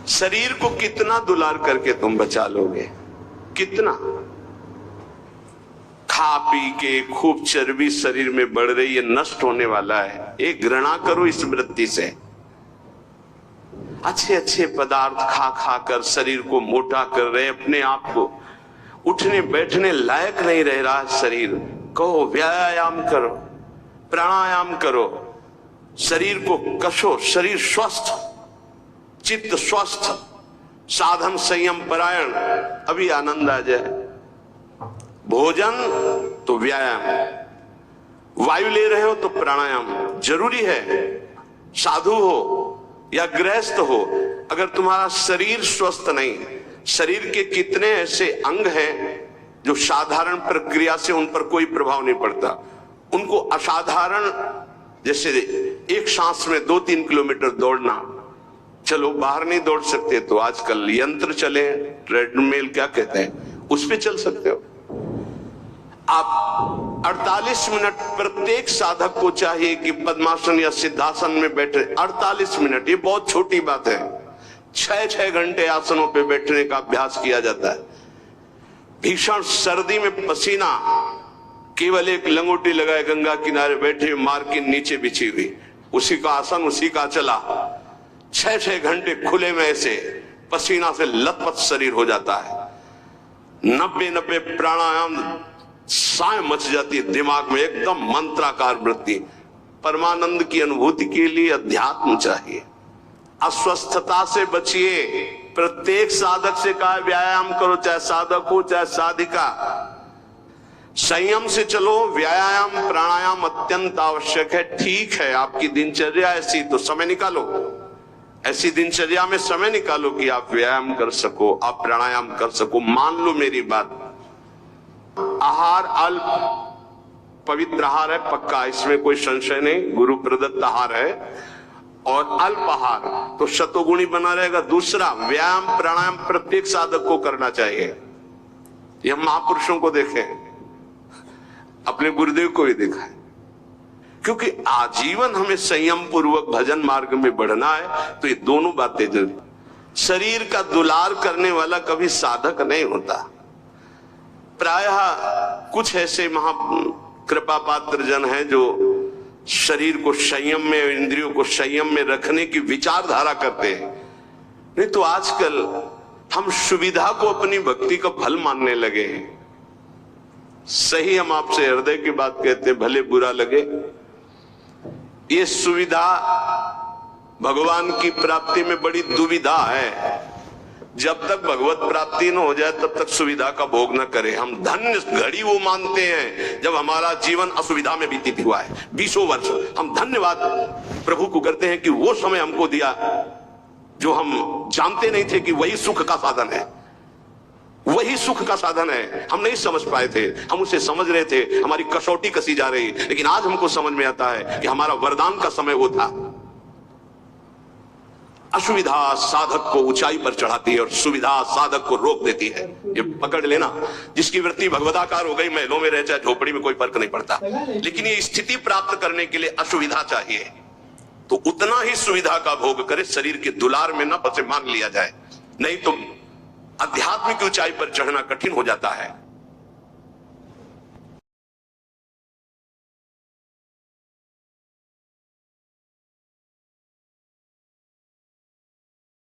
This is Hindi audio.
शरीर को कितना दुलार करके तुम बचा लोगे? कितना? खा पी के खूब चर्बी शरीर में बढ़ रही है, नष्ट होने वाला है। एक घृणा करो इस वृत्ति से। अच्छे अच्छे पदार्थ खा खा कर शरीर को मोटा कर रहे, अपने आप को उठने बैठने लायक नहीं रह रहा शरीर। कहो व्यायाम करो, प्राणायाम करो, शरीर को कसो, शरीर स्वस्थ, चित्त स्वस्थ, साधन संयम परायण, अभी आनंद आ जाए। भोजन तो व्यायाम, वायु ले रहे हो तो प्राणायाम जरूरी है। साधु हो या गृहस्थ हो, अगर तुम्हारा शरीर स्वस्थ नहीं, शरीर के कितने ऐसे अंग हैं जो साधारण प्रक्रिया से उन पर कोई प्रभाव नहीं पड़ता, उनको असाधारण, जैसे एक सांस में 2-3 किलोमीटर दौड़ना, चलो बाहर नहीं दौड़ सकते तो आजकल यंत्र चले, ट्रेडमिल क्या कहते हैं, उस पे चल सकते हो आप। 48 मिनट प्रत्येक साधक को चाहिए कि पद्मासन या सिद्धासन में बैठे। 48 मिनट, ये बहुत छोटी बात है। 6-6 घंटे आसनों पे बैठने का अभ्यास किया जाता है। भीषण सर्दी में पसीना, केवल एक लंगोटी लगाए गंगा किनारे बैठे, मार्किन नीचे बिछी हुई, उसी का आसन उसी का चला, 6-6 घंटे खुले में ऐसे पसीना से लथपथ शरीर हो जाता है। 90 प्राणायाम, साय मच जाती है दिमाग में, एकदम मंत्राकार वृत्ति। परमानंद की अनुभूति के लिए अध्यात्म चाहिए। अस्वस्थता से बचिए। प्रत्येक साधक से कहा व्यायाम करो, चाहे साधक हो चाहे साधिका। संयम से चलो, व्यायाम प्राणायाम अत्यंत आवश्यक है। ठीक है, आपकी दिनचर्या ऐसी, तो समय निकालो, ऐसी दिनचर्या में समय निकालो कि आप व्यायाम कर सको, आप प्राणायाम कर सको। मान लो मेरी बात, आहार अल्प पवित्र आहार है, पक्का, इसमें कोई संशय नहीं, गुरु प्रदत्त आहार है, और अल्प आहार तो शतोगुणी बना रहेगा। दूसरा, व्यायाम प्राणायाम प्रत्येक साधक को करना चाहिए। ये हम महापुरुषों को देखें, अपने गुरुदेव को भी देखा है, क्योंकि आजीवन हमें संयम पूर्वक भजन मार्ग में बढ़ना है, तो ये दोनों बातें जरूरी। शरीर का दुलार करने वाला कभी साधक नहीं होता। प्रायः कुछ ऐसे महा कृपा पात्र जन हैं जो शरीर को संयम में, इंद्रियों को संयम में रखने की विचारधारा करते हैं। नहीं तो आजकल हम सुविधा को अपनी भक्ति का फल मानने लगे हैं। सही, हम आपसे हृदय की बात कहते हैं, भले बुरा लगे। ये सुविधा भगवान की प्राप्ति में बड़ी दुविधा है। जब तक भगवत प्राप्ति न हो जाए तब तक सुविधा का भोग न करें। हम धन्य घड़ी वो मानते हैं जब हमारा जीवन असुविधा में व्यतीत हुआ है, 20 वर्ष। हम धन्यवाद प्रभु को करते हैं कि वो समय हमको दिया जो हम जानते नहीं थे कि वही सुख का साधन है, वही सुख का साधन है। हम नहीं समझ पाए थे, हम उसे समझ रहे थे, हमारी कसौटी कसी जा रही, लेकिन आज हमको समझ में आता है कि हमारा वरदान का समय वो था। असुविधा साधक को ऊंचाई पर चढ़ाती है और सुविधा साधक को रोक देती है। ये पकड़ लेना, जिसकी वृत्ति भगवदाकार हो गई, महलों में रहे चाहे झोपड़ी में, कोई फर्क नहीं पड़ता, लेकिन ये स्थिति प्राप्त करने के लिए असुविधा चाहिए। तो उतना ही सुविधा का भोग करे, शरीर के दुलार में न बसे मान लिया जाए, नहीं तो आध्यात्मिक ऊंचाई पर चढ़ना कठिन हो जाता है।